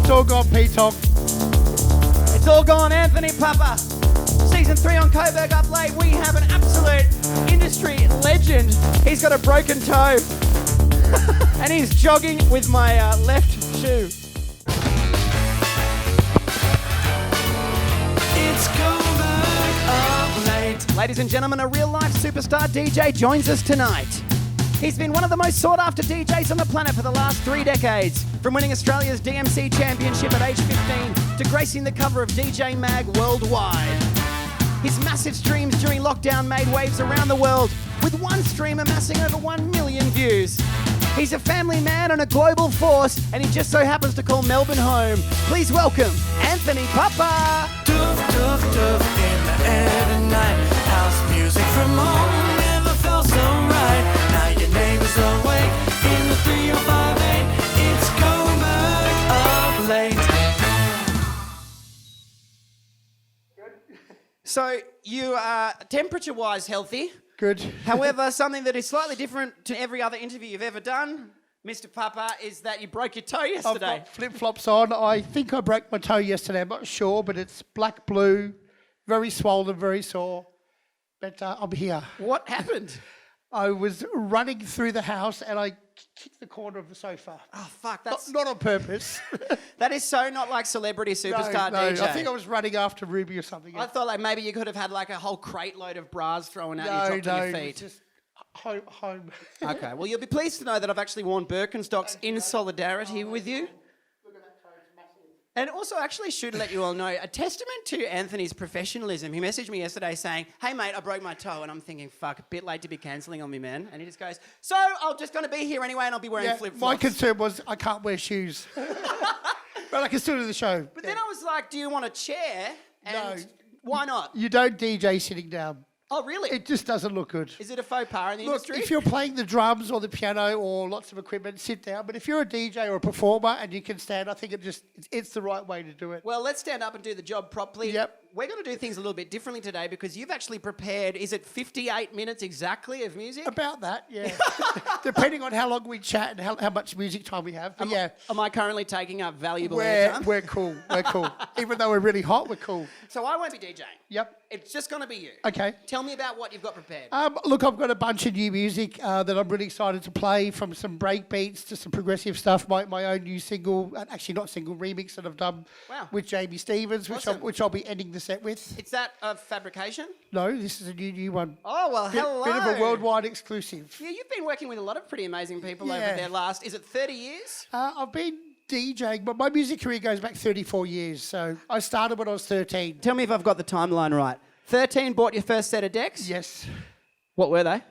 It's all gone, P-Tong. It's all gone, Anthony Pappa. Season 3 on Coburg up late. We have an absolute industry legend. He's got a broken toe. And he's jogging with my left shoe. It's Coburg up late. Ladies and gentlemen, a real-life superstar DJ joins us tonight. He's been one of the most sought-after DJs on the planet for the last 3 decades, from winning Australia's DMC Championship at age 15 to gracing the cover of DJ Mag worldwide. His massive streams during lockdown made waves around the world, with one stream amassing over 1 million views. He's a family man and a global force, and he just so happens to call Melbourne home. Please welcome Anthony Pappa. Doof, doof, doof in the air tonight. House music from home never felt so right. Now your neighbors awake in the 3058. It's Coburg up late. So you are temperature-wise healthy. Good. However, something that is slightly different to every other interview you've ever done, Mr. Pappa, is that you broke your toe I've yesterday. got flip-flops on. I think I broke my toe yesterday. I'm not sure, but it's black blue, very swollen, very sore. But I'm here. What happened? I was running through the house and I kicked the corner of the sofa. Oh, fuck, that's... Not on purpose. That is so not like celebrity superstar no, DJ. I think I was running after Ruby or something. I thought like maybe you could have had like a whole crate load of bras thrown at you, dropped on your feet. Just home. Okay, well, you'll be pleased to know that I've actually worn Birkenstocks in solidarity with you. Look at that toe, it's massive. And also, actually should let you all know, a testament to Anthony's professionalism. He messaged me yesterday saying, hey, mate, I broke my toe. And I'm thinking, fuck, a bit late to be cancelling on me, man. And he just goes, so I'm just going to be here anyway and I'll be wearing flip-flops. My concern was I can't wear shoes. But I can still do the show. But then I was like, do you want a chair? And No. why not? You don't DJ sitting down. Oh, really? It just doesn't look good. Is it a faux pas in the industry? If you're playing the drums or the piano or lots of equipment, sit down. But if you're a DJ or a performer and you can stand, I think it's the right way to do it. Well, let's stand up and do the job properly. Yep. We're going to do things a little bit differently today because you've actually prepared, is it 58 minutes exactly of music? About that, yeah. Depending on how long we chat and how much music time we have. But yeah. Am I currently taking up valuable airtime? We're cool. We're cool. Even though we're really hot, we're cool. So I won't be DJing. Yep. It's just going to be you. Okay. Tell me about what you've got prepared. Look, I've got a bunch of new music that I'm really excited to play, from some break beats to some progressive stuff. My own new single, actually not single, remix that I've done with Jamie Stevens, which I'll be ending the set with. It's that fabrication? No, this is a new one. Oh, well, hello. Bit of a worldwide exclusive. Yeah, you've been working with a lot of pretty amazing people over their last, is it 30 years? I've been DJing, but my music career goes back 34 years. So I started when I was 13. Tell me if I've got the timeline right. 13, bought your first set of decks? Yes. What were they?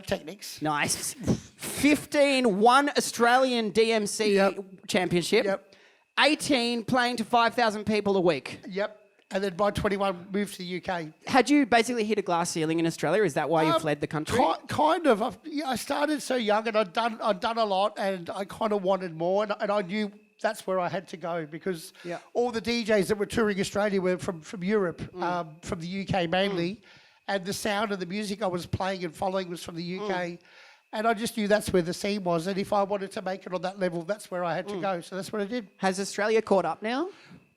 Technics. Nice. 15, won Australian DMC championship. Yep. 18, playing to 5,000 people a week. Yep. And then by 21, moved to the UK. Had you basically hit a glass ceiling in Australia? Is that why you fled the country? Kind of. I started so young and I'd done a lot and I kind of wanted more and I knew that's where I had to go because all the DJs that were touring Australia were from Europe, from the UK mainly, and the sound of the music I was playing and following was from the UK. And I just knew that's where the scene was. And if I wanted to make it on that level, that's where I had to go. So that's what I did. Has Australia caught up now?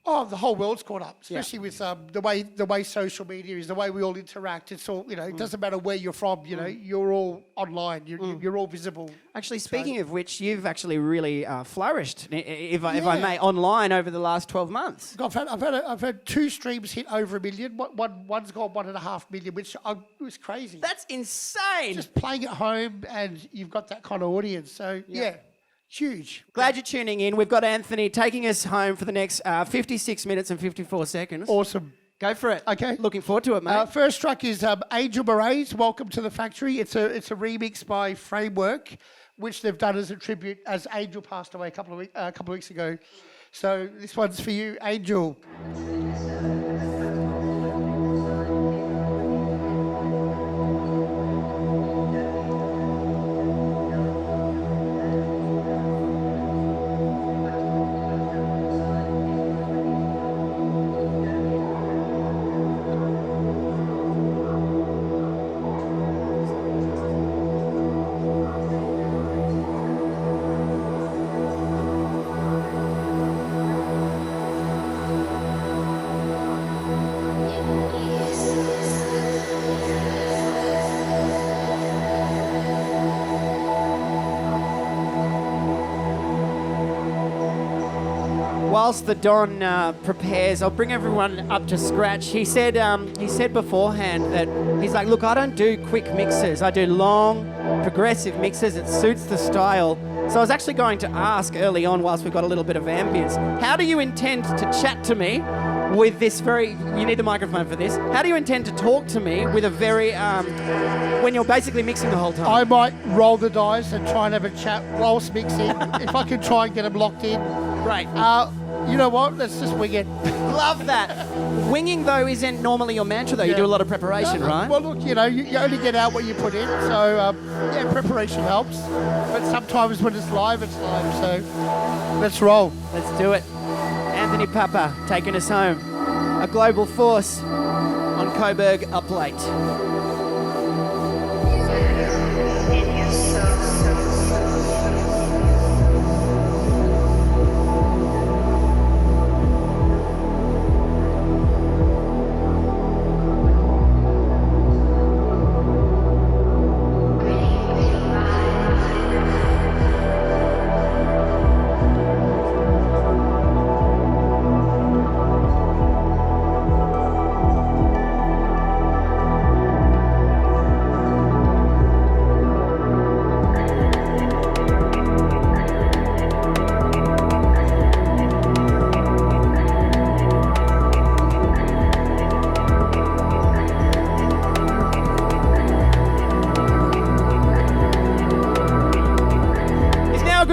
Oh, the whole world's caught up, especially with the way social media is, the way we all interact. It's all, it doesn't matter where you're from, you're all online, you're all visible. Actually, speaking of which, you've actually really flourished, if I may, online over the last 12 months. I've had 2 streams hit over 1 million. One's gone 1.5 million, which was crazy. That's insane. Just playing at home and you've got that kind of audience. So, yeah. Huge. Glad you're tuning in. We've got Anthony taking us home for the next 56 minutes and 54 seconds. Awesome. Go for it. Okay. Looking forward to it, mate. First track is Angel MORAES, Welcome to the Factory. It's a remix by Framewerk, which they've done as a tribute as Angel passed away a couple of weeks ago. So this one's for you, Angel. whilst the Don prepares, I'll bring everyone up to scratch. He said beforehand that he's like, look, I don't do quick mixes. I do long, progressive mixes. It suits the style. So I was actually going to ask early on, whilst we've got a little bit of ambience, how do you intend to chat to me with this very... You need the microphone for this. How do you intend to talk to me with a very... when you're basically mixing the whole time? I might roll the dice and try and have a chat whilst mixing. If I can try and get them locked in. Great. You know what? Let's just wing it. Love that. Winging, though, isn't normally your mantra, though. You do a lot of preparation, right? Well, look, you know, you only get out what you put in. So, yeah, preparation helps. But sometimes when it's live, So, let's roll. Let's do it. Anthony Pappa taking us home. A global force on Coburg up late.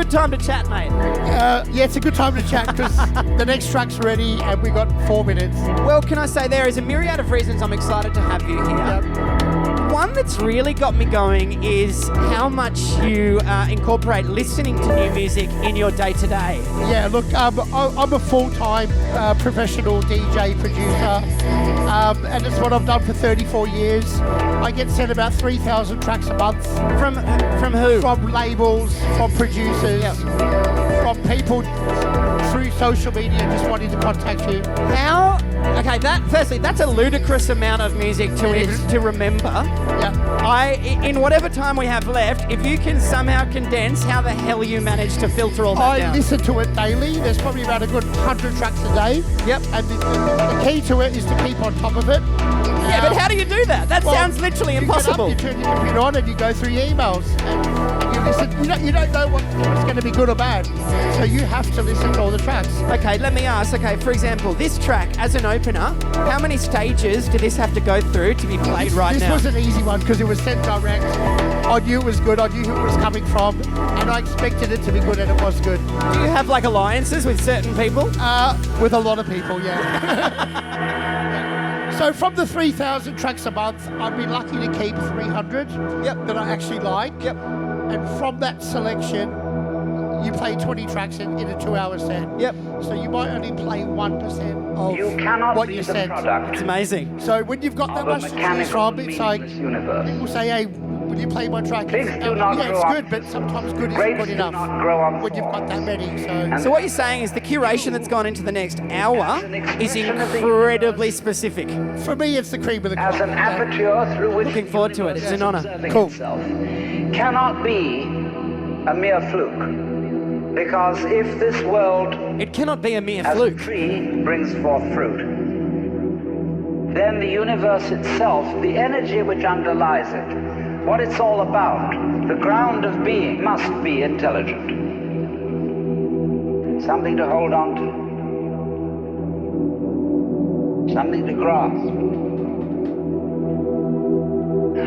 Time to chat, mate. Yeah, it's a good time to chat because the next track's ready and we've got 4 minutes. Well, can I say there is a myriad of reasons I'm excited to have you here. Yep. One that's really got me going is how much you incorporate listening to new music in your day-to-day. Yeah, look, I'm a full-time professional DJ producer, and it's what I've done for 34 years. I get sent about 3,000 tracks a month. From who? From labels, from producers, from people through social media just wanting to contact you. How? Okay, firstly, that's a ludicrous amount of music to remember. Yeah. In whatever time we have left, if you can somehow condense how the hell you manage to filter all that down. I listen to it daily. There's probably about a good 100 tracks a day. Yep. And the key to it is to keep on top of it. Yeah, but how do you do that? That sounds literally impossible. You turn your computer on and you go through your emails and you listen. You don't know what's going to be good or bad, so you have to listen to all the tracks. Okay, let me ask. Okay, for example, this track as an opener, how many stages did this have to go through to be played now? This was an easy one because it was sent direct. I knew it was good. I knew who it was coming from, and I expected it to be good, and it was good. Do you have like alliances with certain people? With a lot of people, yeah. So from the 3,000 tracks a month, I've been lucky to keep 300 that I actually like. Yep. And from that selection, you play 20 tracks in a 2-hour set. Yep. So you might only play 1% of what you sent. It's amazing. So when you've got that much to choose from, it's like people say, hey, will you play my track? Yeah, it's good, but sometimes good isn't good enough when you've got that many. So what you're saying is the curation that's gone into the next hour is incredibly specific. For me, it's the cream of the crop. As an aperture through which looking forward to it. It's an honor. Cool. Cannot be a mere fluke, because if this world it cannot be a mere as fluke. a tree brings forth fruit, then the universe itself, the energy which underlies it, what it's all about, the ground of being, must be intelligent. Something to hold on to. Something to grasp.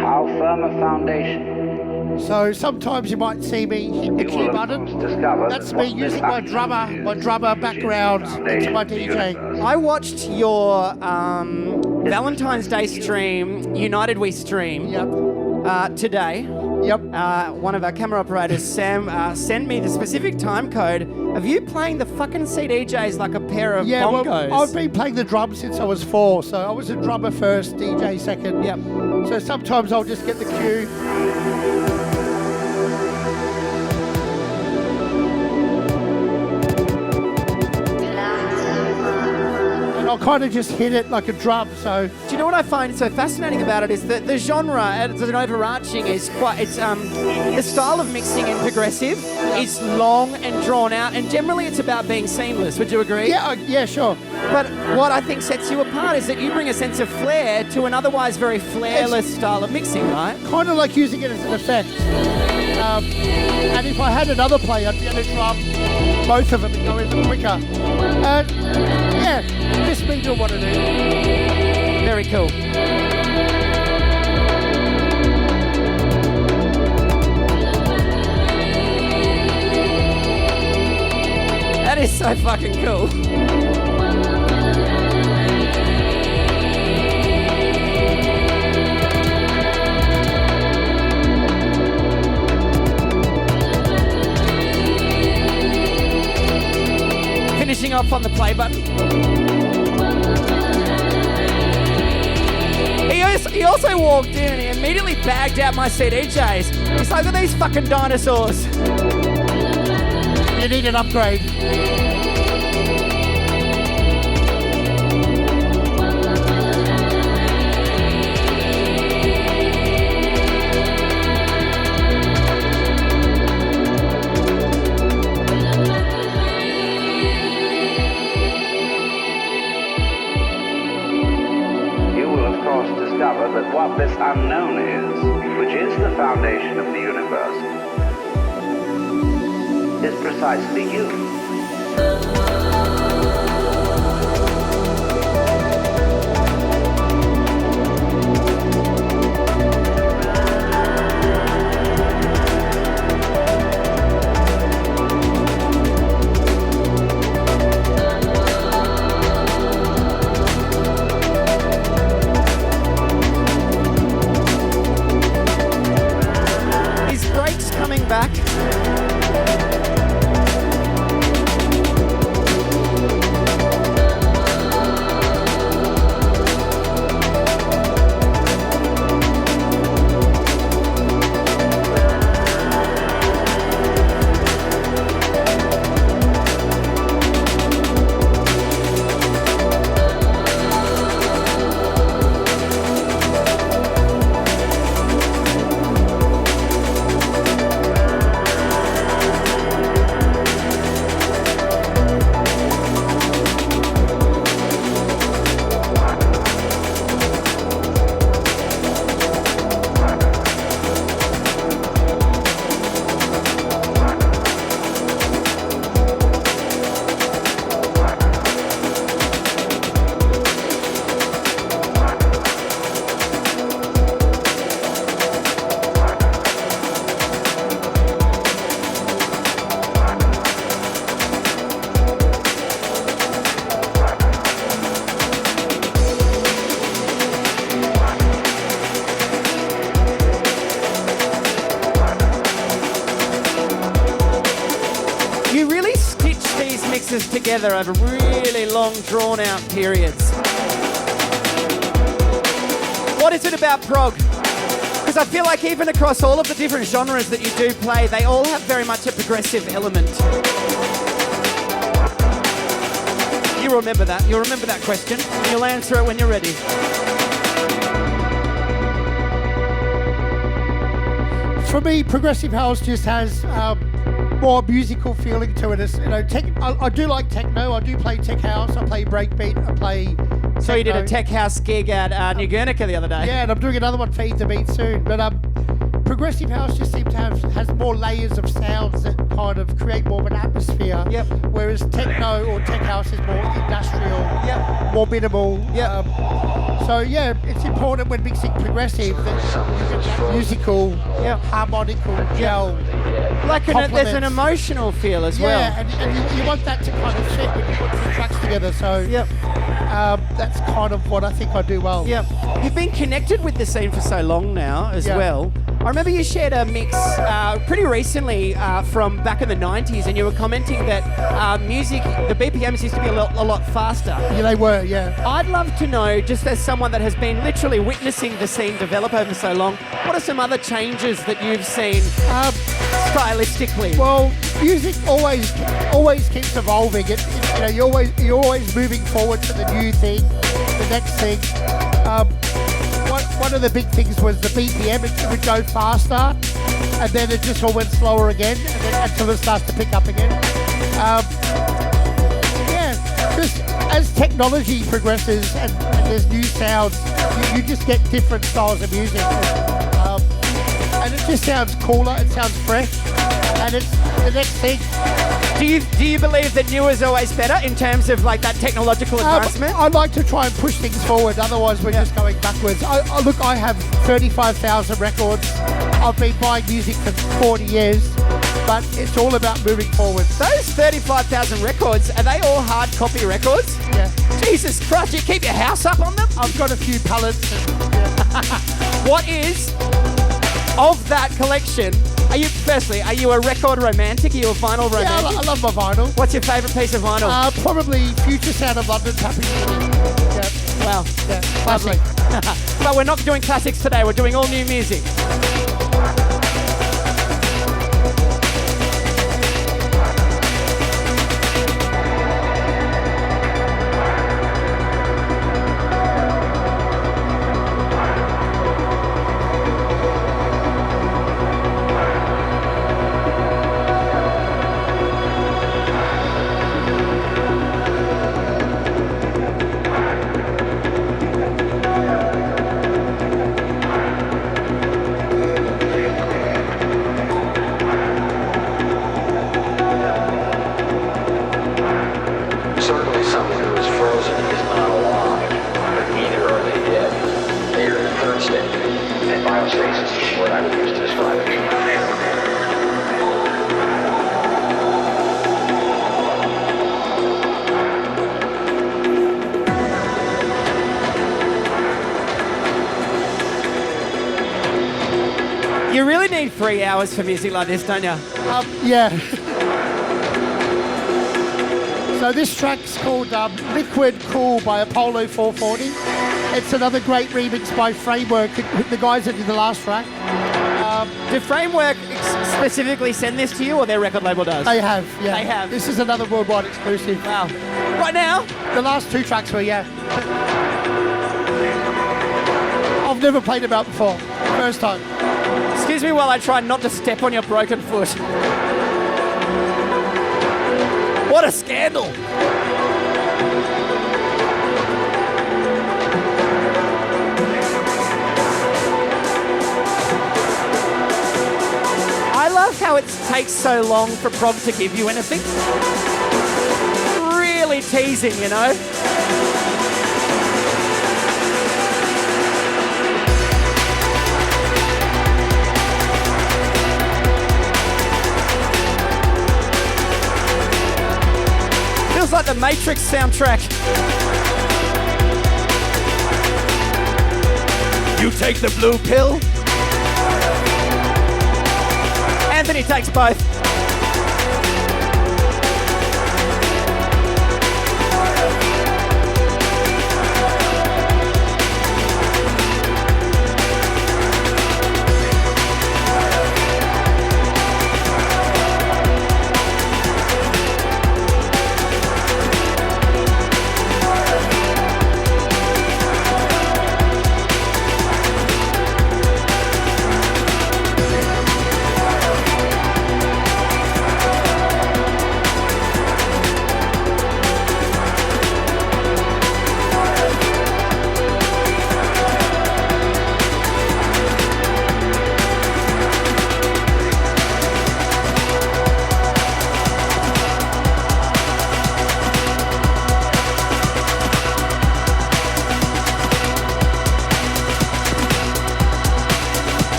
How firm a foundation. So sometimes you might see me hit the cue button. That's me using my drummer background into my DJ. I watched your Valentine's Day stream, United We Stream, today. Yep. One of our camera operators, Sam, sent me the specific time code of you playing the fucking CDJs like a pair of bongos. Well, I've been playing the drums since I was 4, so I was a drummer first, DJ second. Yep. So sometimes I'll just get the cue. I'll kind of just hit it like a drum. So Do you know what I find so fascinating about it is that the genre, as an overarching, is quite. It's the style of mixing in progressive is long and drawn out, and generally it's about being seamless. Would you agree? yeah, sure. But what I think sets you apart is that you bring a sense of flair to an otherwise very flairless style of mixing, right? Kind of like using it as an effect. And if I had another play, I'd be able to drum both of them and go even quicker. Yeah, just me doing what I do. Very cool. That is so fucking cool. Finishing off on the play button. He also walked in and he immediately bagged out my CDJs. He's like, look at these fucking dinosaurs. You need an upgrade. Discover that what this unknown is, which is the foundation of the universe, is precisely you. Back. Together over really long, drawn-out periods. What is it about prog? Because I feel like even across all of the different genres that you do play, they all have very much a progressive element. You remember that. You'll remember that question. You'll answer it when you're ready. For me, progressive house just has more musical feeling to it. It's, you know, I do like techno. I do play tech house. I play breakbeat. I play. So techno. you did a tech house gig at New Guernica the other day. Yeah, and I'm doing another one for Eat the Beat soon. But progressive house just seems to has more layers of sounds that kind of create more of an atmosphere. Yep. Whereas techno or tech house is more industrial. Yep. More minimal. Yep. So yeah, it's important when mixing progressive that you get that musical, harmonical gel. Like there's an emotional feel as well. Yeah, and you want that to kind of fit when you put two tracks together. So that's kind of what I think I do well. Yep. You've been connected with the scene for so long now as well. I remember you shared a mix pretty recently from back in the 90s, and you were commenting that music, the BPMs used to be a lot faster. Yeah, they were, yeah. I'd love to know, just as someone that has been literally witnessing the scene develop over so long, what are some other changes that you've seen? stylistically? Well, music always keeps evolving. You're always moving forward to the new thing, the next thing. One of the big things was the BPM. It would go faster, and then it just all went slower again, and then until it starts to pick up again. Just as technology progresses and there's new sounds, you just get different styles of music. And it just sounds cooler, it sounds fresh, and it's the next thing. Do you believe that new is always better in terms of like that technological advancement? I'd like to try and push things forward, otherwise we're just going backwards. I have 35,000 records. I've been buying music for 40 years, but it's all about moving forward. Those 35,000 records, are they all hard copy records? Yeah. Jesus Christ, you keep your house up on them? I've got a few pallets. What is, of that collection, are you a record romantic? Are you a vinyl romantic? Yeah, I love my vinyl. What's your favourite piece of vinyl? Probably Future Sound of London, Tapping City. Yeah. Wow. Yeah. Lovely. But we're not doing classics today, we're doing all new music. You really need 3 hours for music like this, don't you? Yeah. So this track's called Liquid Cool by Apollo 440. It's another great remix by Framework, the guys that did the last track. Did Framework specifically send this to you, or their record label does? They have, yeah. They have. This is another worldwide exclusive. Wow. Right now? The last 2 tracks were, yeah. I've never played them out before. First time. Excuse me while I try not to step on your broken foot. What a scandal! I love how it takes so long for prog to give you anything. Really teasing, you know? Feels like the Matrix soundtrack. You take the blue pill? Anthony takes both.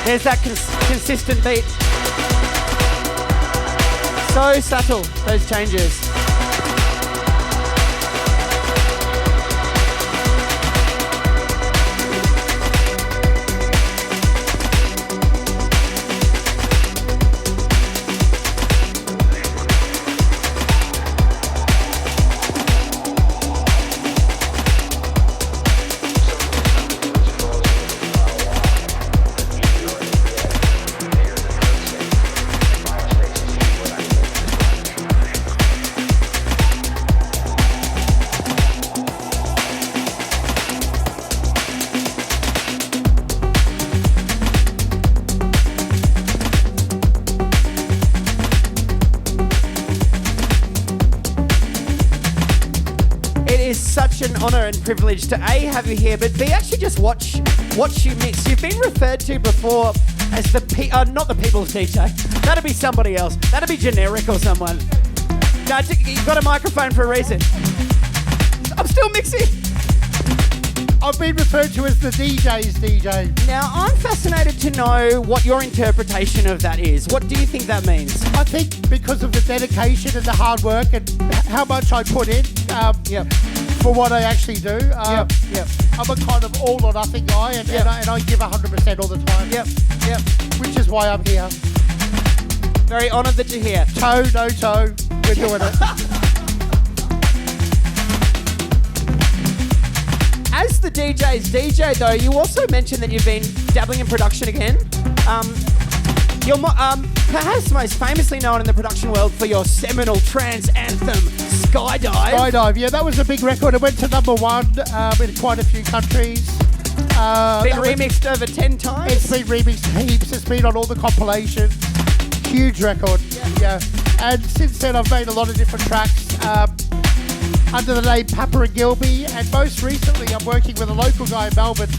There's that consistent beat. So subtle, those changes. such an honour and privilege to A, have you here, but B, actually just watch you mix. You've been referred to before as not the people's DJ. That'd be somebody else. That'd be generic or someone. No, you've got a microphone for a reason. I'm still mixing. I've been referred to as the DJ's DJ. Now, I'm fascinated to know what your interpretation of that is. What do you think that means? I think because of the dedication and the hard work and how much I put in for what I actually do. I'm a kind of all or nothing guy, and I give 100% all the time. Which is why I'm here. Very honoured that you're here. Toe, no toe, we're doing it. As the DJ's DJ, though, you also mentioned that you've been dabbling in production again. You're perhaps most famously known in the production world for your seminal trance anthem, Skydive. Skydive, yeah, that was a big record. It went to #1 in quite a few countries. Been remixed over 10 times? It's been remixed heaps. It's been on all the compilations. Huge record, yeah. And since then, I've made a lot of different tracks under the name Pappa and Gilby. And most recently, I'm working with a local guy in Melbourne,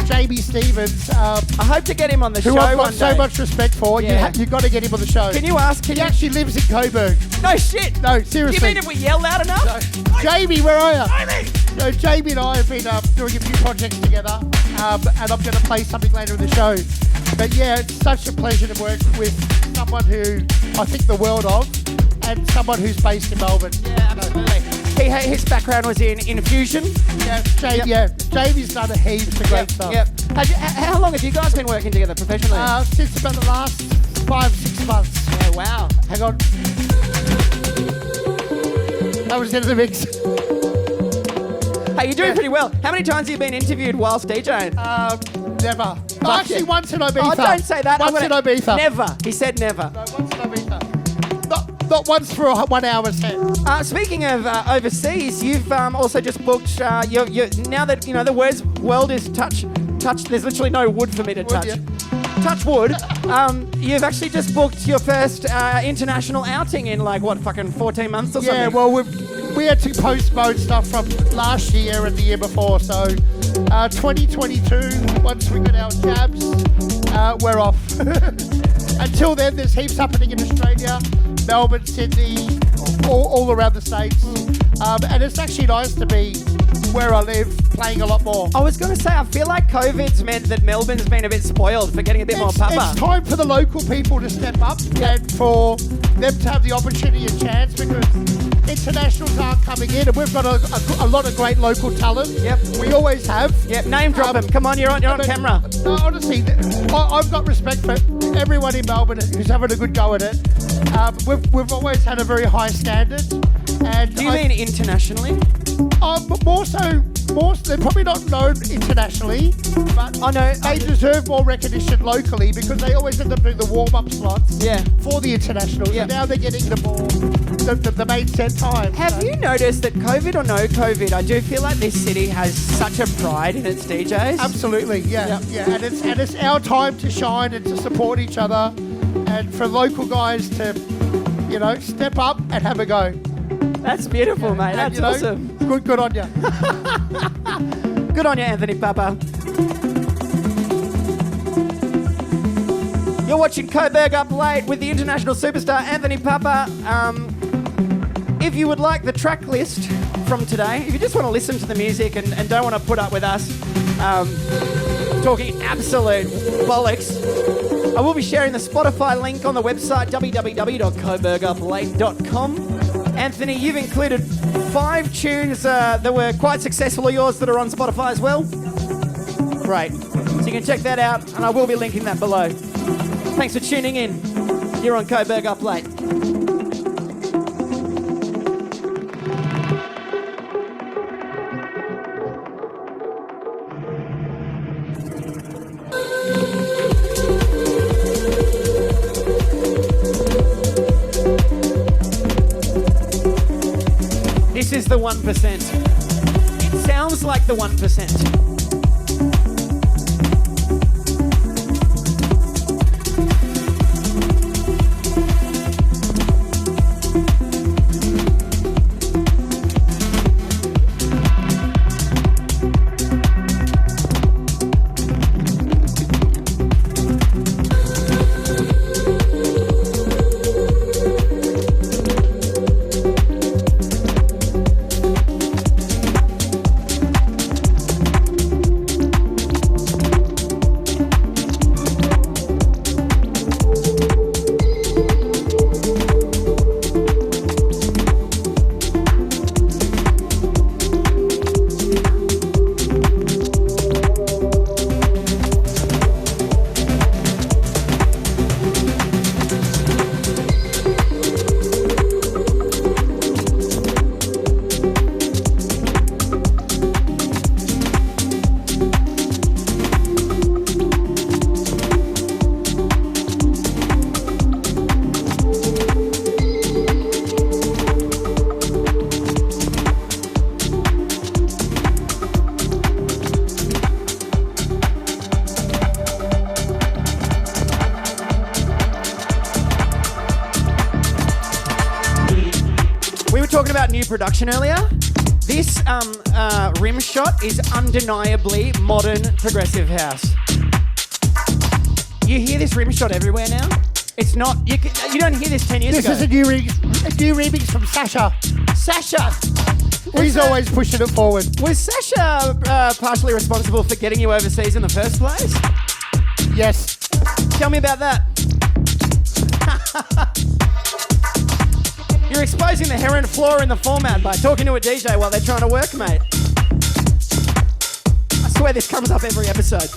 Jamie Stevens. I hope to get him on the show who I've got one so day. much respect for. Yeah. You've got to get him on the show. Can you ask? He actually lives in Coburg. No shit. No, seriously. You mean if we yell loud enough? No. Jamie, where are you? So Jamie and I have been doing a few projects together, and I'm going to play something later in the show. But yeah, it's such a pleasure to work with someone who I think the world of, and someone who's based in Melbourne. Yeah, absolutely. His background was in Infusion. Jamie's done heaps of great stuff. How long have you guys been working together professionally? Since about the last 5-6 months. Yeah, wow. Hang on. That was the end of the mix. Hey, you're doing pretty well. How many times have you been interviewed whilst DJing? Never. Actually, once in Ibiza. Oh, don't say that. Once in Ibiza. Never. He said never. No, once in Ibiza. Not once for a 1 hour set. Speaking of overseas, you've also just booked. Now that the world is touch. There's literally no wood for me to touch. Touch wood. You've actually just booked your first international outing in 14 months or something. Yeah, well, we had to postpone stuff from last year and the year before. So 2022, once we get our jabs, we're off. Until then, there's heaps happening in Australia, Melbourne, Sydney, all around the States. And it's actually nice to be where I live, playing a lot more. I was going to say, I feel like COVID's meant that Melbourne's been a bit spoiled for getting a bit more Pappa. It's time for the local people to step up and for them to have the opportunity and chance, because internationals aren't coming in, and we've got a lot of great local talent. Yep. We always have. Yep, name drop them. Come on, you're on camera. No, honestly, I've got respect for everyone in Melbourne who's having a good go at it. We've always had a very high standard. And do you mean internationally? But more so, they're probably not known internationally, but I know they deserve more recognition locally, because they always end up doing the warm-up slots for the internationals. And now they're getting the main set time. Have you noticed that COVID or no COVID, I do feel like this city has such a pride in its DJs? Absolutely, yeah. And it's our time to shine and to support each other, and for local guys to, step up and have a go. That's beautiful, mate. That's awesome. Good on you. Good on you, Anthony Pappa. You're watching Coburg Up Late with the international superstar Anthony Pappa. If you would like the track list from today, if you just want to listen to the music and don't want to put up with us talking absolute bollocks, I will be sharing the Spotify link on the website www.coburguplate.com. Anthony, you've included 5 tunes that were quite successful of yours that are on Spotify as well. Great. So you can check that out, and I will be linking that below. Thanks for tuning in. You're on Coburg Up Late. This is the 1%. It sounds like the 1%. about new production earlier. This rim shot is undeniably modern progressive house. You hear this rim shot everywhere now. It's not. You don't hear this 10 years ago. This is a new remix from Sasha. Sasha. He's always pushing it forward. Was Sasha partially responsible for getting you overseas in the first place? Yes. Tell me about that. You're exposing the inherent flaw in the format by talking to a DJ while they're trying to work, mate. I swear this comes up every episode.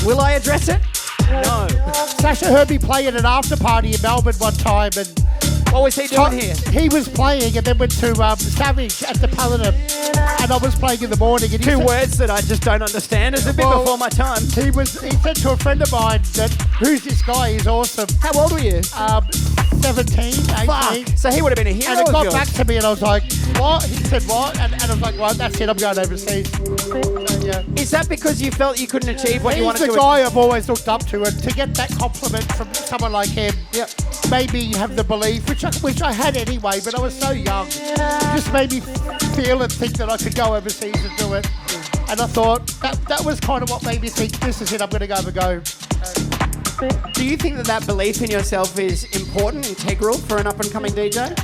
Will I address it? No. Sasha heard me play at an after party in Melbourne one time, and what was he doing here? He was playing and then went to Savage at the Paladin, and I was playing in the morning. And Two words that I just don't understand. It's a bit before my time. He said to a friend of mine that, who's this guy? He's awesome. How old were you? 17, 18. Fuck. So he would have been a hero. And it got of yours. back to me, and I was like, what? He said, what? And I was like, well, that's it, I'm going overseas. So, yeah. Is that because you felt you couldn't achieve what you wanted to? He's the guy I've always looked up to, and to get that compliment from someone like him made me have the belief, which I had anyway, but I was so young. It just made me feel and think that I could go overseas and do it. And I thought that was kind of what made me think, this is it, I'm going to go have a go. Do you think that belief in yourself is important, integral for an up-and-coming DJ?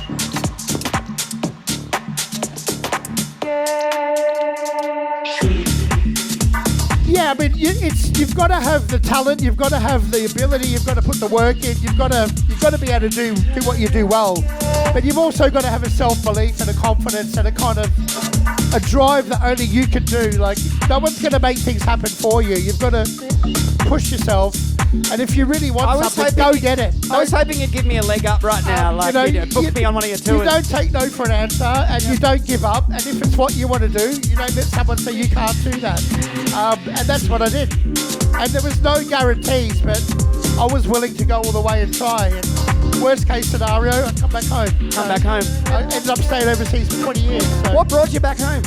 Yeah, I mean, you've got to have the talent, you've got to have the ability, you've got to put the work in, you've got to be able to do what you do well. But you've also got to have a self-belief and a confidence and a kind of a drive that only you can do. Like, no one's going to make things happen for you. You've got to push yourself. And if you really want something, go get it. I was hoping you'd give me a leg up right now, book me on one of your tours. You don't take no for an answer, and you don't give up. And if it's what you want to do, you don't let someone say you can't do that. And that's what I did. And there was no guarantees, but I was willing to go all the way and try. And worst case scenario, I'd come back home. I ended up staying overseas for 20 years. So. What brought you back home?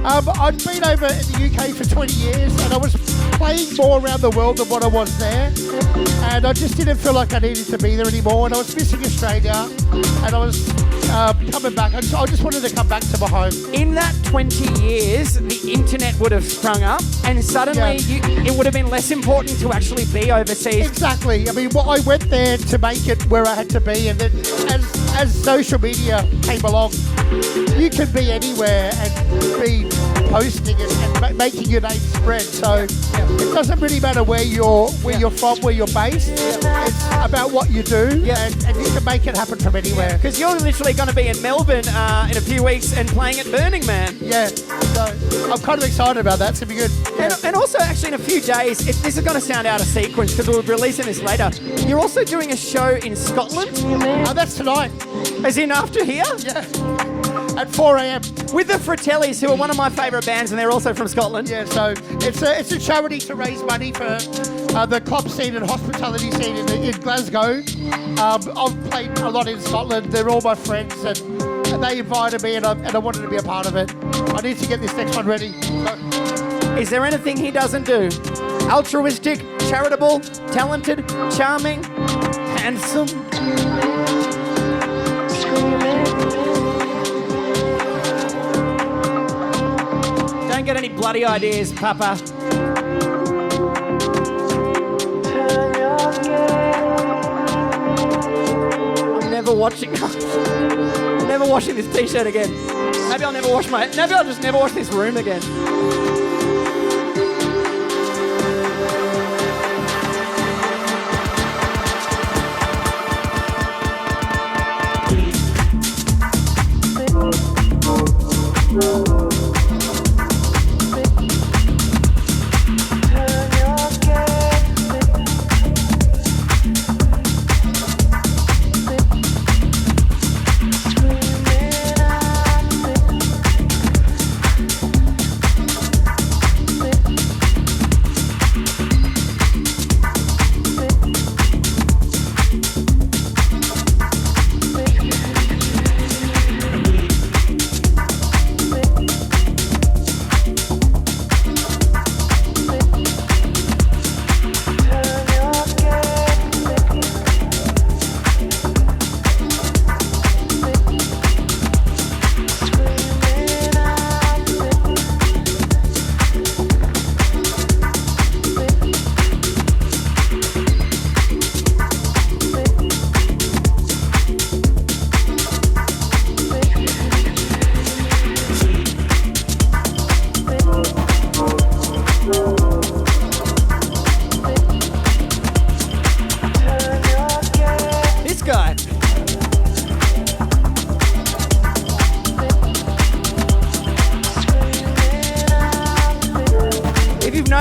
I'd been over in the UK for 20 years, and I was playing more around the world than what I was there. And I just didn't feel like I needed to be there anymore. And I was missing Australia, and I was coming back. I just wanted to come back to my home. In that 20 years, the internet would have sprung up, and suddenly it would have been less important to actually be overseas. Exactly. I mean, I went there to make it where I had to be, and then as social media came along, you can be anywhere and be posting and making your name spread. So it doesn't really matter where you're from, where you're based. It's about what you do, and you can make it happen from anywhere. Because you're literally going to be in Melbourne in a few weeks and playing at Burning Man. Yeah, so I'm kind of excited about that. It's going to be good. And also, actually, in a few days, this is going to sound out of sequence because we'll be releasing this later. You're also doing a show in Scotland. Oh, that's tonight. As in after here? Yeah. At 4 a.m. With the Fratellis, who are one of my favourite bands, and they're also from Scotland. Yeah, so it's a charity to raise money for the club scene and hospitality scene in Glasgow. I've played a lot in Scotland. They're all my friends, and they invited me, and I wanted to be a part of it. I need to get this next one ready. So. Is there anything he doesn't do? Altruistic, charitable, talented, charming, handsome. Don't get any bloody ideas, Papa. I'm never watching this t-shirt again. Maybe I'll just never wash this room again.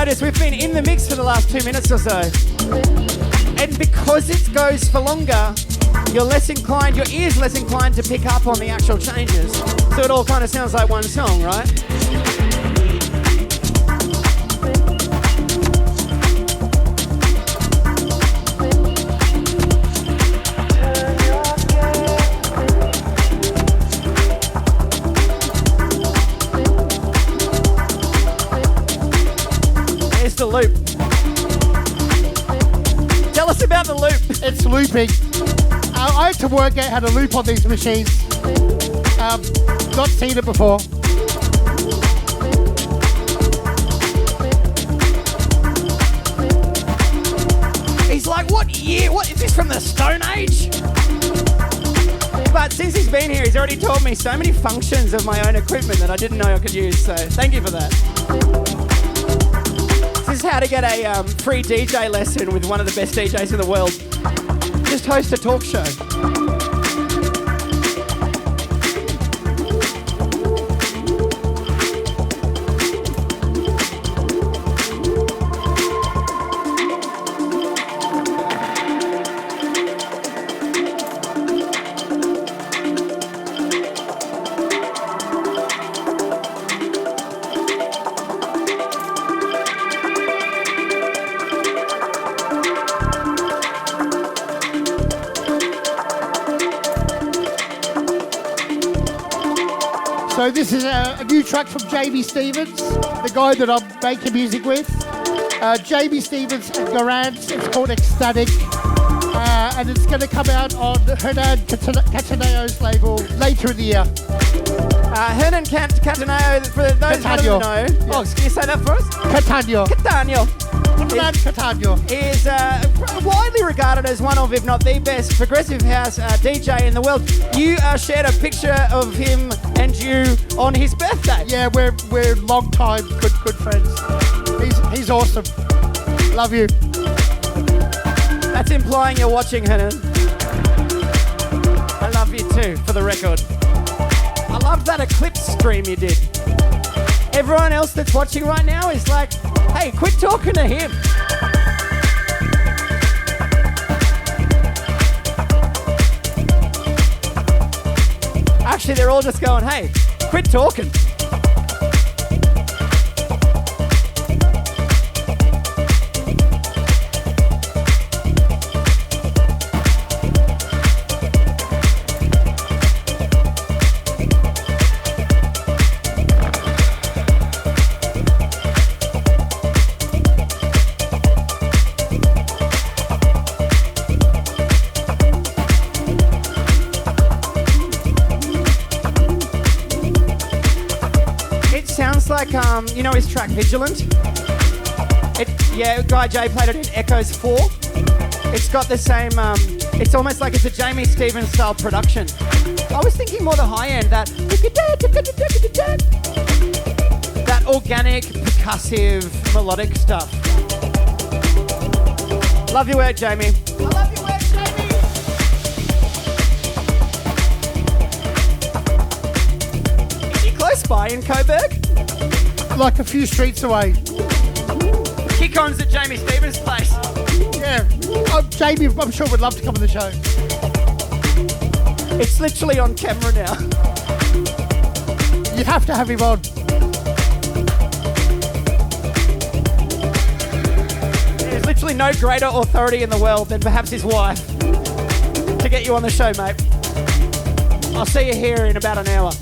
notice we've been in the mix for the last 2 minutes or so. And because it goes for longer, you're less inclined, your ear's less inclined to pick up on the actual changes. So it all kind of sounds like one song, right? There's the loop. Tell us about the loop. It's looping. I had to work out how to loop on these machines. Not seen it before. He's like, what year? What is this, from the Stone Age? But since he's been here, he's already taught me so many functions of my own equipment that I didn't know I could use, so thank you for that. This is how to get a free DJ lesson with one of the best DJs in the world. Just host a talk show. So this is a new track from Jamie Stevens, the guy that I'm making music with. Jamie Stevens and GARANCE. It's called Extatic. And it's going to come out on Hernan Cataneo's label later in the year. Hernan Cataneo, for those who don't know. Yeah. Oh, can you say that for us? Catania. Catania. Hernan Catania. Is widely regarded as one of, if not the best, progressive house DJ in the world. You shared a picture of him and you on his birthday. Yeah, we're long time good friends. He's awesome. Love you. That's implying you're watching, Hernan. I love you too, for the record. I love that Eclipse stream you did. Everyone else that's watching right now is like, hey, quit talking to him. Actually, they're all just going, hey, quit talking. Like, you know his track Vigilant? Guy J played it in Echoes 4. It's got the same, it's almost like it's a Jamie Stevens style production. I was thinking more the high end, that organic, percussive, melodic stuff. Love your work, Jamie. I love your work, Jamie. Is he close by in Coburg? Like a few streets away. Kick-ons at Jamie Stevens' place. Yeah. Jamie, I'm sure would love to come on the show. It's literally on camera now. You have to have him on. There's literally no greater authority in the world than perhaps his wife to get you on the show, mate. I'll see you here in about an hour.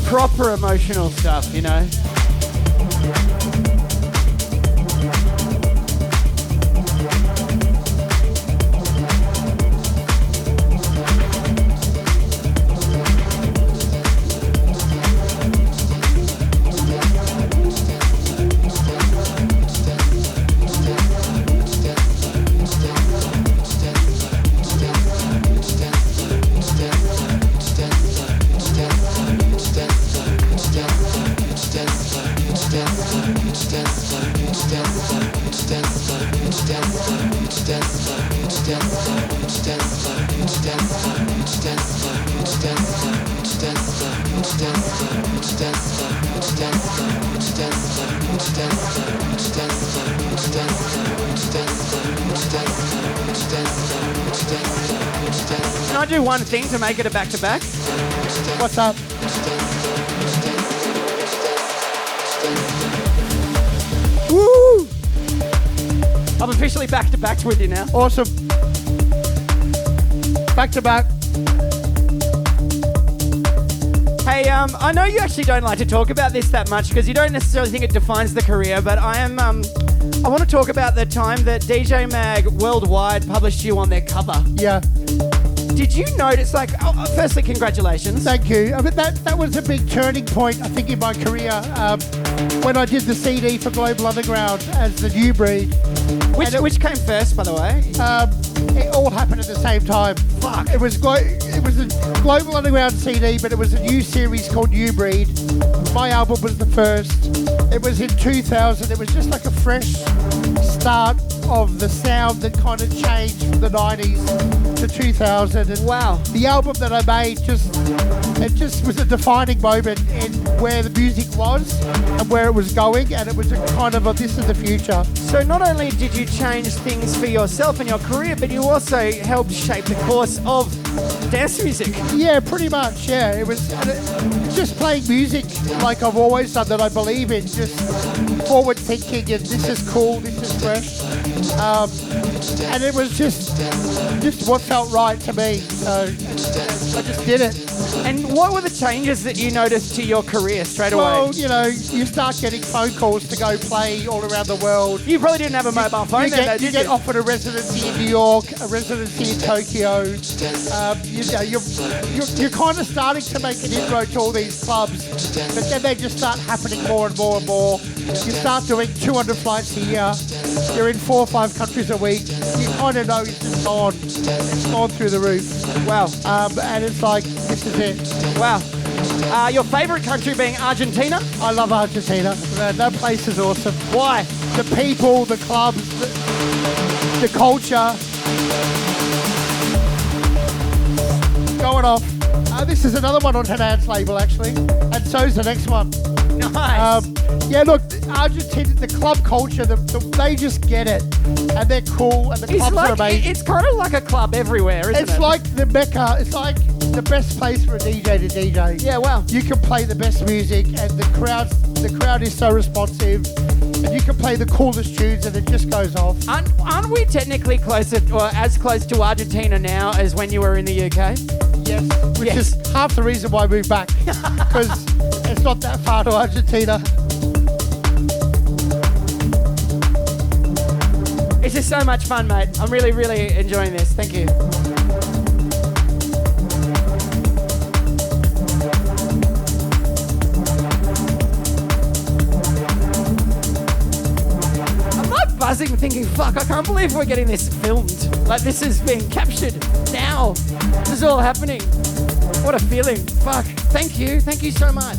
Proper emotional stuff, you know. Can I do one thing to make it a back-to-back? What's up? Woo! I'm officially back-to-back with you now. Awesome. Back to back. Hey, I know you actually don't like to talk about this that much because you don't necessarily think it defines the career, but I want to talk about the time that DJ Mag Worldwide published you on their cover. Yeah. Did you notice, firstly, congratulations. Thank you. I mean, that was a big turning point, I think, in my career. When I did the CD for Global Underground as the New Breed. Which came first, by the way? It all happened at the same time. Fuck. It was a Global Underground CD, but it was a new series called New Breed. My album was the first. It was in 2000. It was just like a fresh start of the sound that kind of changed from the 90s to 2000. And wow. The album that I made just was a defining moment in where the music was and where it was going, and it was a kind of this is the future. So not only did you change things for yourself and your career, but you also helped shape the course of dance music. Yeah, pretty much, yeah. It was just playing music like I've always done, that I believe in, just forward thinking, and this is cool, this is fresh. And it was just what felt right to me, so I just did it. And what were the changes that you noticed to your career straight away? Well, you start getting phone calls to go play all around the world. You probably didn't have a mobile phone you then, get, though, you get offered a residency in New York, a residency in Tokyo. You're kind of starting to make an inroad to all these clubs, but then they just start happening more and more and more. You start doing 200 flights a year. You're in 4 or 5 countries a week. You kind of know it's just gone. It's gone through the roof. Wow. And it's like, this is it. Wow. Your favourite country being Argentina? I love Argentina. That place is awesome. Why? The people, the clubs, the culture. Going off. This is another one on Hanan's label, actually. And so's the next one. Nice. Yeah, look, Argentina, the club culture, they just get it. And they're cool, and the clubs are amazing. It's kind of like a club everywhere, isn't it? It's like the Mecca. It's like the best place for a DJ to DJ. Yeah, wow. You can play the best music, and the crowd is so responsive. And you can play the coolest tunes, and it just goes off. Aren't we technically closer, or as close to Argentina now as when you were in the UK? Yes, which is half the reason why I moved back, because it's not that far to Argentina. It's just so much fun, mate. I'm really, really enjoying this. Thank you. I'm like buzzing, thinking, fuck, I can't believe we're getting this filmed. Like, this is being captured now. This is all happening. What a feeling. Fuck. Thank you. Thank you so much.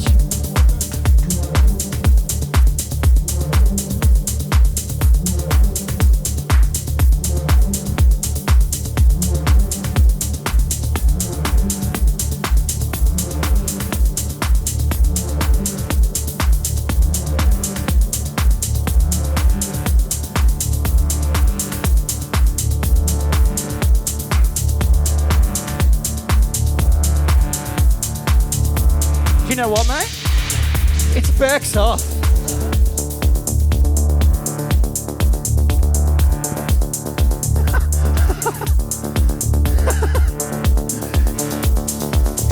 You know what, mate? It's Burke's off.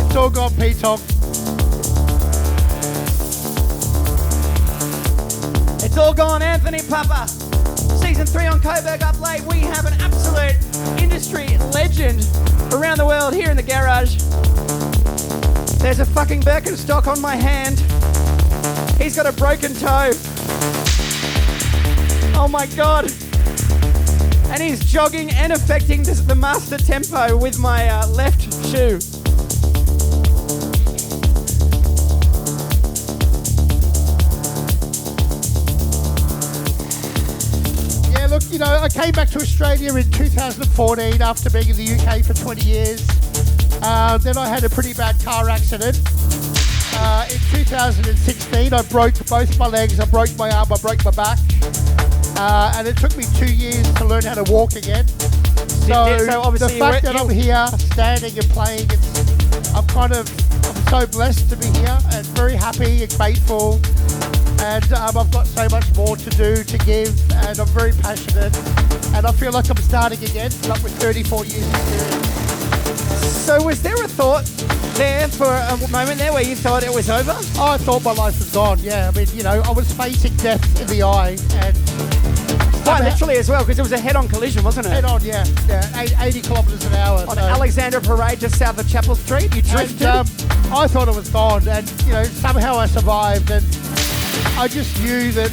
It's all gone, P-Top. It's all gone, Anthony Pappa. Season 3 on Coburg up late. We have an absolute industry legend around the world here in the garage. There's a fucking Birkenstock on my hand. He's got a broken toe. Oh my God. And he's jogging and affecting the master tempo with my left shoe. Yeah, look, you know, I came back to Australia in 2014 after being in the UK for 20 years. Then I had a pretty bad car accident. In 2016, I broke both my legs, I broke my arm, I broke my back. And it took me 2 years to learn how to walk again. So obviously the fact that I'm here, standing and playing, I'm so blessed to be here and very happy and grateful. And I've got so much more to do, to give, and I'm very passionate. And I feel like I'm starting again, like with 34 years experience. So was there a thought there for a moment there where you thought it was over? Oh, I thought my life was gone, yeah. I mean, you know, I was facing death in the eye and... Quite literally as well, because it was a head-on collision, wasn't it? Head-on, yeah. 80 kilometres an hour. On Alexandra Parade, just south of Chapel Street, you drifted. And, I thought it was gone, and, you know, somehow I survived, and I just knew that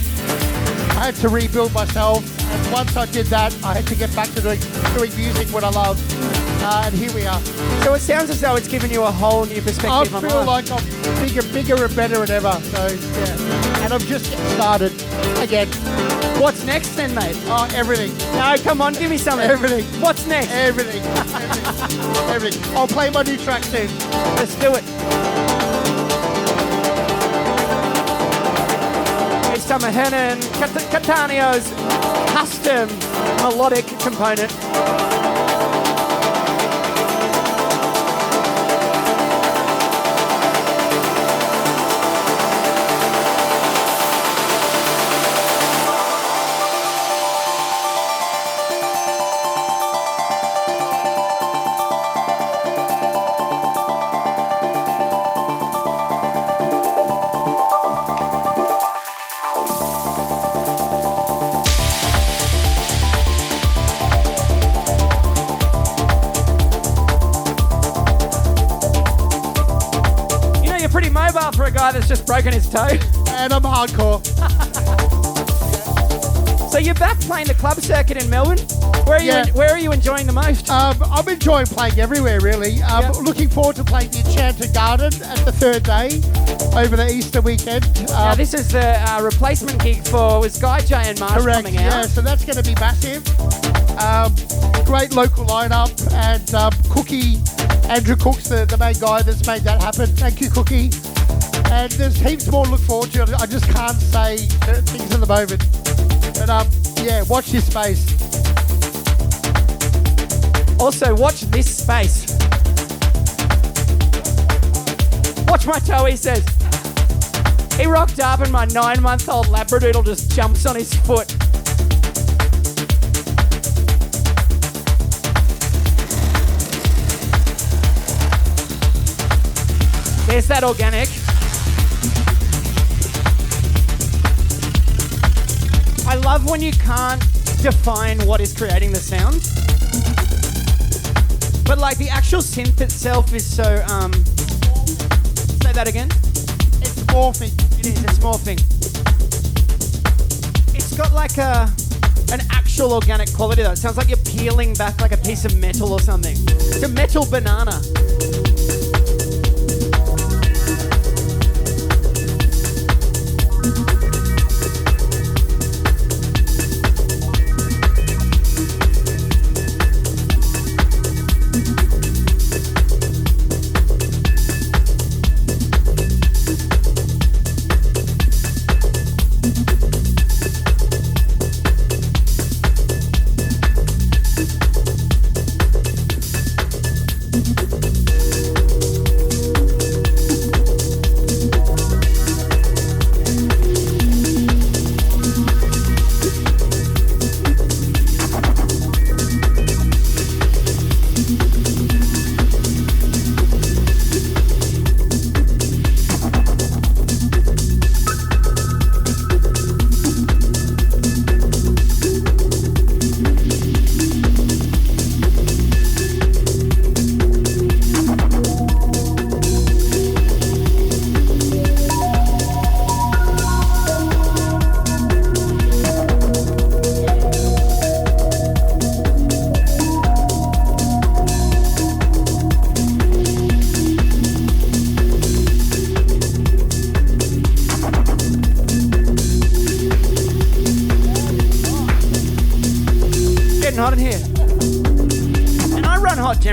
I had to rebuild myself, and once I did that, I had to get back to doing music, what I love. And here we are. So it sounds as though it's given you a whole new perspective on life. I feel like I'm bigger and better than ever. So, yeah. And I'm just getting started again. What's next then, mate? Oh, everything. No, come on, give me something. Everything. What's next? Everything. Everything. I'll play my new track soon. Let's do it. It's Summer Henan Catanio's custom melodic component. For a guy that's just broken his toe. And I'm hardcore. So you're back playing the club circuit in Melbourne. Where are you enjoying the most? I'm enjoying playing everywhere, really. Looking forward to playing the Enchanted Garden at the third day over the Easter weekend. Now this is the replacement gig for Guy J and Marsh coming out. Yeah, so that's going to be massive. Great local lineup, and Cookie, Andrew Cook's the main guy that's made that happen. Thank you, Cookie. And there's heaps more to look forward to. I just can't say certain things at the moment. But yeah, watch this space. Also, watch this space. Watch my toe, he says. He rocked up and my 9-month-old Labradoodle just jumps on his foot. There's that organic. I love when you can't define what is creating the sound. But like the actual synth itself is so, say that again? It's morphing. It is, it's morphing. It's got like an actual organic quality though. It sounds like you're peeling back like a piece of metal or something. It's a metal banana.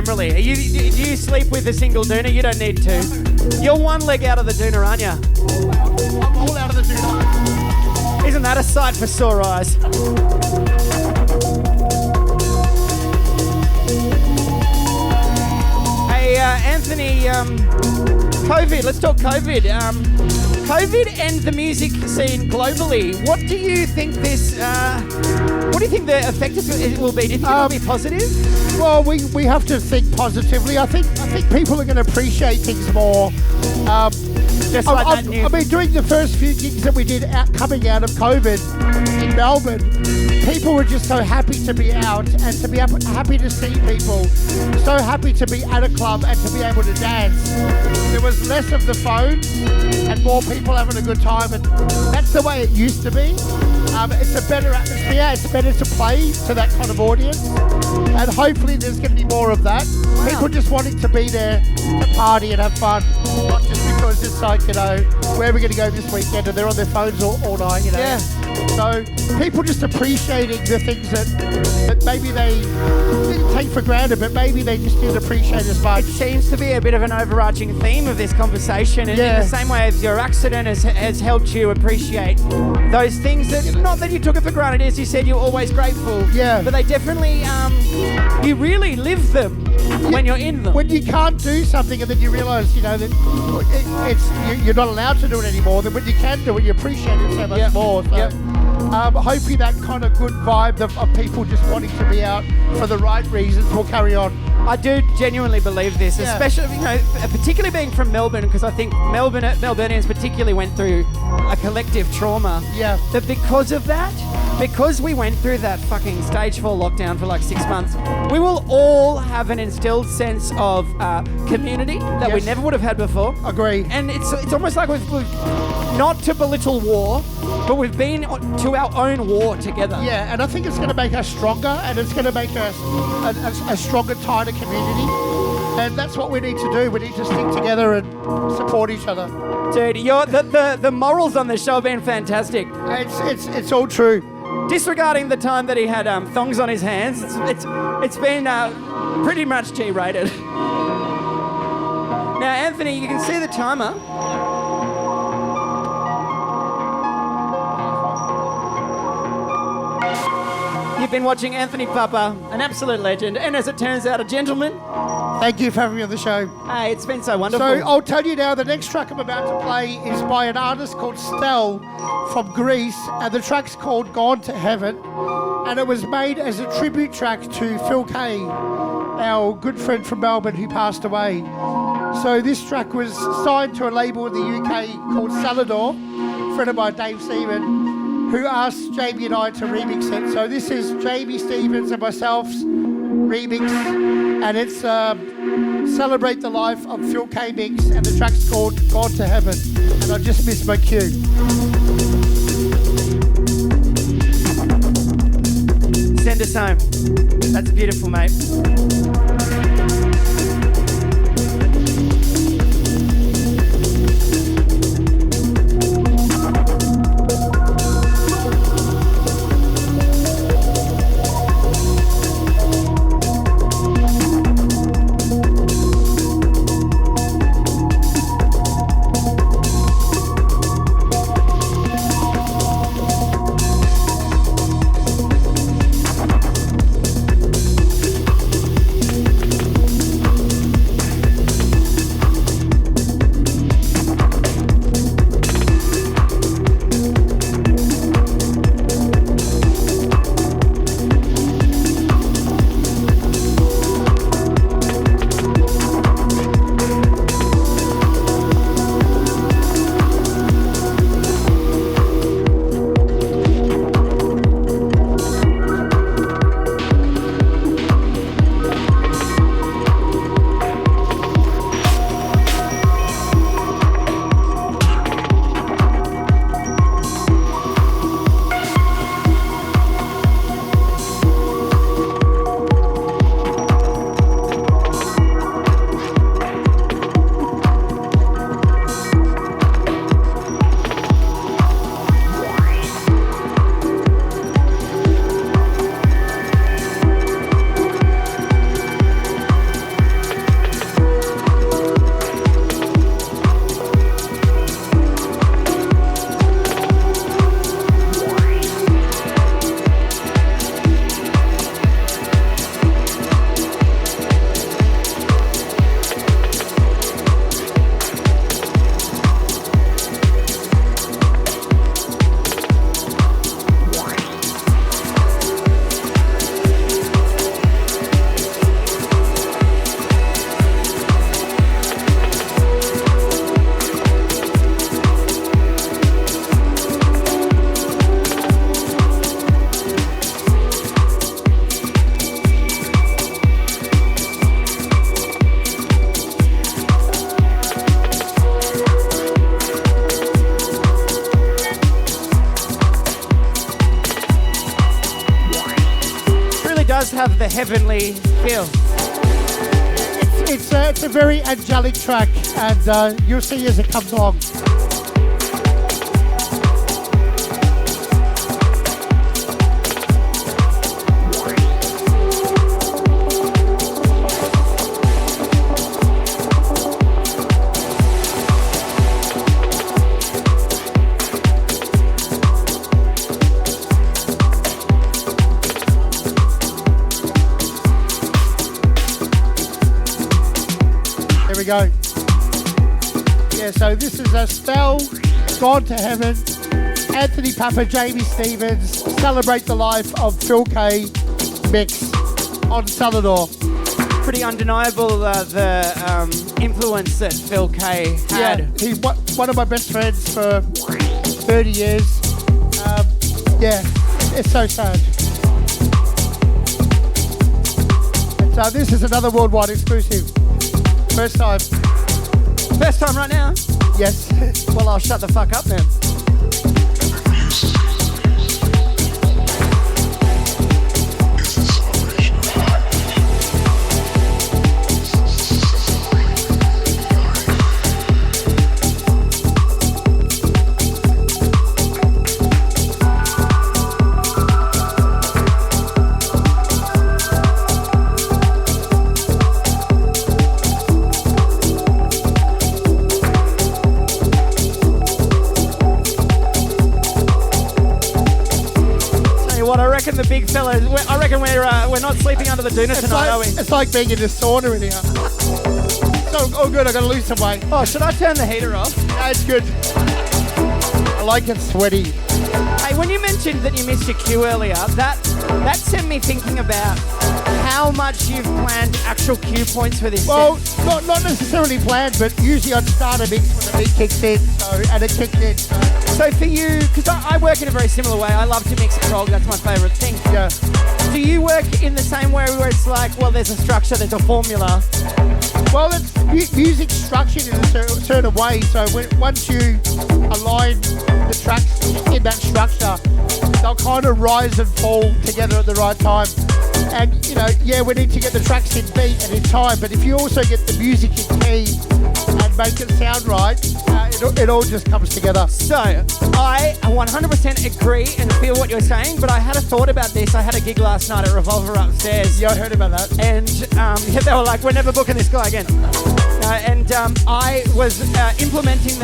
generally? Do you sleep with a single doona? You don't need to. You're one leg out of the doona, aren't you? I'm all out of the doona. Isn't that a sight for sore eyes? Hey, Anthony, COVID. Let's talk COVID. COVID and the music scene globally. What do you think this? What do you think the effect will be? Do you think it'll be positive? Well, we have to think positively. I think people are going to appreciate things more. Just like that new. I mean, during the first few gigs that we did coming out of COVID in Melbourne, people were just so happy to be out and to be happy to see people, so happy to be at a club and to be able to dance. There was less of the phone and more people having a good time, and that's the way it used to be. It's a better atmosphere, it's better to play to that kind of audience, and hopefully there's going to be more of that. Wow. People just wanting to be there to party and have fun, not just because it's like, you know, where are we going to go this weekend, and they're on their phones all night, you know. Yeah. So people just appreciating the things that maybe they didn't take for granted, but maybe they just didn't appreciate as much. It seems to be a bit of an overarching theme of this conversation, and in the same way as your accident has helped you appreciate those things that, not that you took it for granted, as you said, you're always grateful. Yeah. But they definitely, you really live them when you're in them. When you can't do something and then you realise, you know, that you're not allowed to do it anymore, then when you can do it, you appreciate it so much more. So, hopefully that kind of good vibe of people just wanting to be out for the right reasons will carry on. I do genuinely believe this, especially, you know, particularly being from Melbourne, because I think Melburnians particularly went through a collective trauma. Yeah. That because of that, because we went through that fucking stage 4 lockdown for like 6 months, we will all have an instilled sense of community that we never would have had before. Agree. And it's almost like we've not to belittle war, but we've been to our own war together. Yeah, and I think it's going to make us stronger, and it's going to make us a stronger, tighter community. And that's what we need to do. We need to stick together and support each other. Dude, the morals on this show have been fantastic. It's all true. Disregarding the time that he had thongs on his hands, it's been pretty much G-rated. Now, Anthony, you can see the timer. You've been watching Anthony Pappa, an absolute legend, and as it turns out, a gentleman. Thank you for having me on the show. Hey, it's been so wonderful. So I'll tell you now, the next track I'm about to play is by an artist called Stel from Greece, and the track's called Gone to Heaven, and it was made as a tribute track to Phil Kay, our good friend from Melbourne who passed away. So this track was signed to a label in the UK called Salvador, a friend of mine, Dave Stephen, who asked Jamie and I to remix it. So this is Jamie Stevens and myself's remix, and it's Celebrate the Life of Phil K mix, and the track's called Gone to Heaven. And I just missed my cue. Send us home. That's beautiful, mate. have the heavenly feel. It's a very angelic track, and you'll see as it comes along. We go. Yeah, so this is a Spell, Gone to Heaven, Anthony Pappa, Jamie Stevens, Celebrate the Life of Phil K mix on Salvador. Pretty undeniable the influence that Phil K had. Yeah, he's one of my best friends for 30 years. Yeah, it's so sad. So this is another worldwide exclusive. First time. First time right now? Yes. Well, I'll shut the fuck up then. The big fellas, I reckon we're not sleeping under the doona tonight, are we? It's like being in the sauna in here. So good, I gotta lose some weight. Oh, should I turn the heater off? No, it's good. I like it sweaty. Hey, when you mentioned that you missed your cue earlier, that sent me thinking about how much you've planned actual cue points for this set. Not necessarily planned, but usually I'd start a mix when the beat kicks in, and it kicked in. So for you, because I work in a very similar way, I love to mix and prog, that's my favourite thing. Yeah. Do you work in the same way where it's like, well, there's a structure, there's a formula? Well, it's music's structured in a certain way, so once you align the tracks in that structure, they'll kind of rise and fall together at the right time. And, we need to get the tracks in beat and in time, but if you also get the music in key and make it sound right, it all just comes together. So, I 100% agree and feel what you're saying, but I had a thought about this. I had a gig last night at Revolver upstairs. Yeah, I heard about that. And they were like, we're never booking this guy again. I was implementing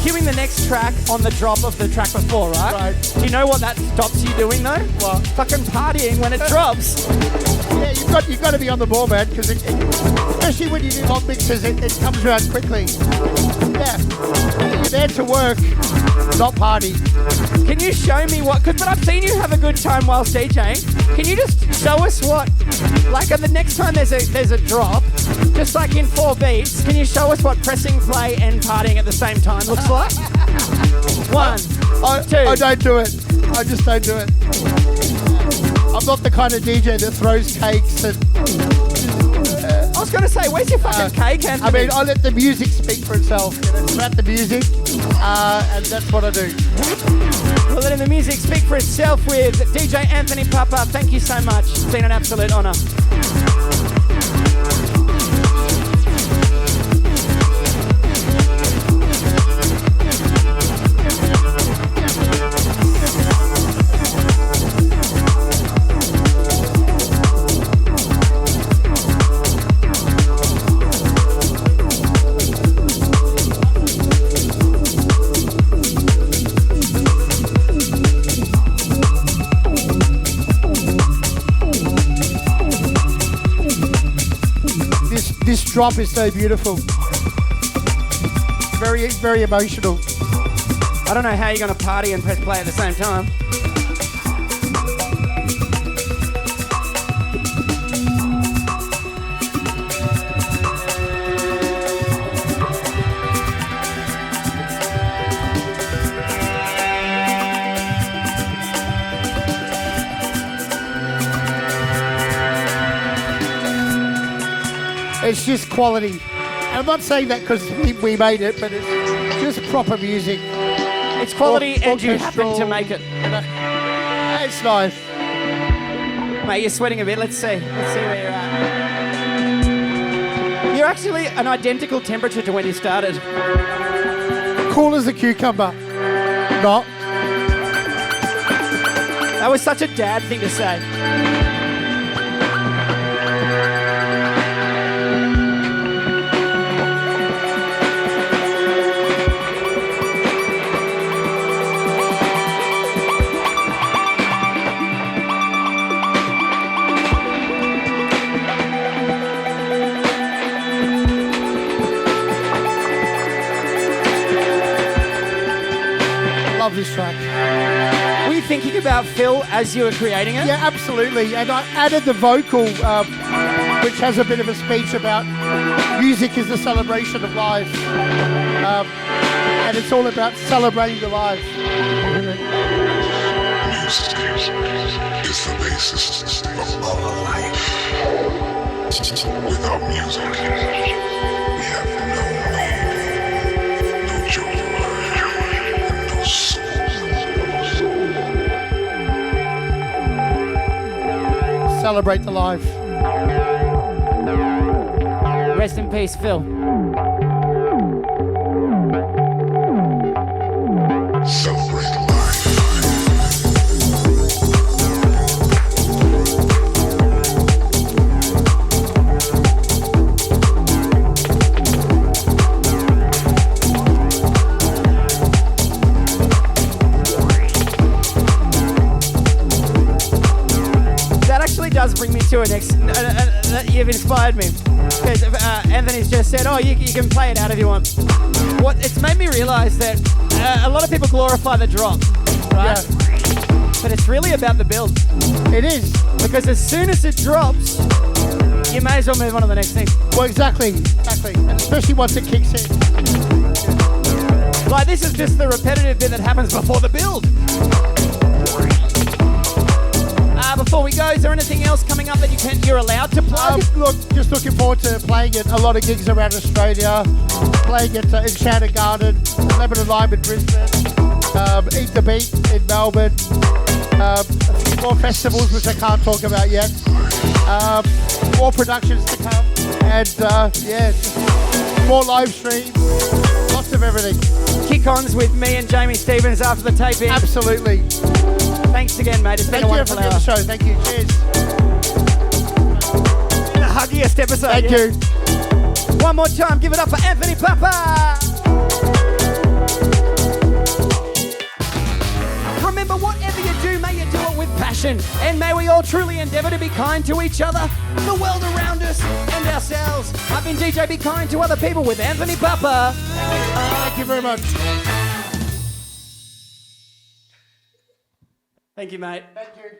cueing the next track on the drop of the track before, right? Right. Do you know what that stops you doing though? What? Fucking partying when it drops. Yeah, you've got to be on the ball, man, because especially when you do long mixes, it comes around quickly. Yeah, you're there to work, not party. Can you show me but I've seen you have a good time whilst DJing. Can you just show us what, like the next time there's a drop, just like in 4 beats, can you show us what pressing play and partying at the same time looks like? 1, 2. I don't do it. I just don't do it. I'm not the kind of DJ that throws cakes and... I was going to say, where's your fucking cake, Anthony? I mean, I let the music speak for itself. It's about the music, and that's what I do. We're letting the music speak for itself with DJ Anthony Pappa. Thank you so much. It's been an absolute honour. This drop is so beautiful. Very, very emotional. I don't know how you're going to party and press play at the same time. It's just quality. And I'm not saying that because we made it, but it's just proper music. It's quality and you happen to make it. It's nice. Mate, you're sweating a bit. Let's see. Let's see where you're at. You're actually an identical temperature to when you started. Cool as a cucumber. Not. That was such a dad thing to say. Love this track. Were you thinking about Phil as you were creating it? Yeah, absolutely. And I added the vocal, which has a bit of a speech about music is the celebration of life. And it's all about celebrating the life. Music is the basis of our life. Without music, we have no meaning, no joy, and no soul. Celebrate the life. Rest in peace, Phil. Celebrate life. Does bring me to a next. You've inspired me. Because Anthony's just said, "Oh, you can play it out if you want." What it's made me realise that a lot of people glorify the drop, right? Yeah. But it's really about the build. It is, because as soon as it drops, you may as well move on to the next thing. Well, exactly, and especially once it kicks in. Like this is just the repetitive bit that happens before the build. Before we go, is there anything else coming up that you're allowed to plug? Look, just looking forward to playing at a lot of gigs around Australia, playing at Enchanted Garden, Lebanon Lime in Brisbane, Eat the Beat in Melbourne, a few more festivals which I can't talk about yet, more productions to come, and just more live streams, lots of everything. Kick-ons with me and Jamie Stevens after the taping. Absolutely. Thanks again, mate. It's been a wonderful hour. Thank you for the show. Thank you. Cheers. The huggiest episode. Thank you. One more time, give it up for Anthony Pappa. Remember, whatever you do, may you do it with passion. And may we all truly endeavour to be kind to each other, the world around us, and ourselves. I've been DJ Be Kind to Other People with Anthony Pappa. Thank you very much. Thank you, mate. Thank you.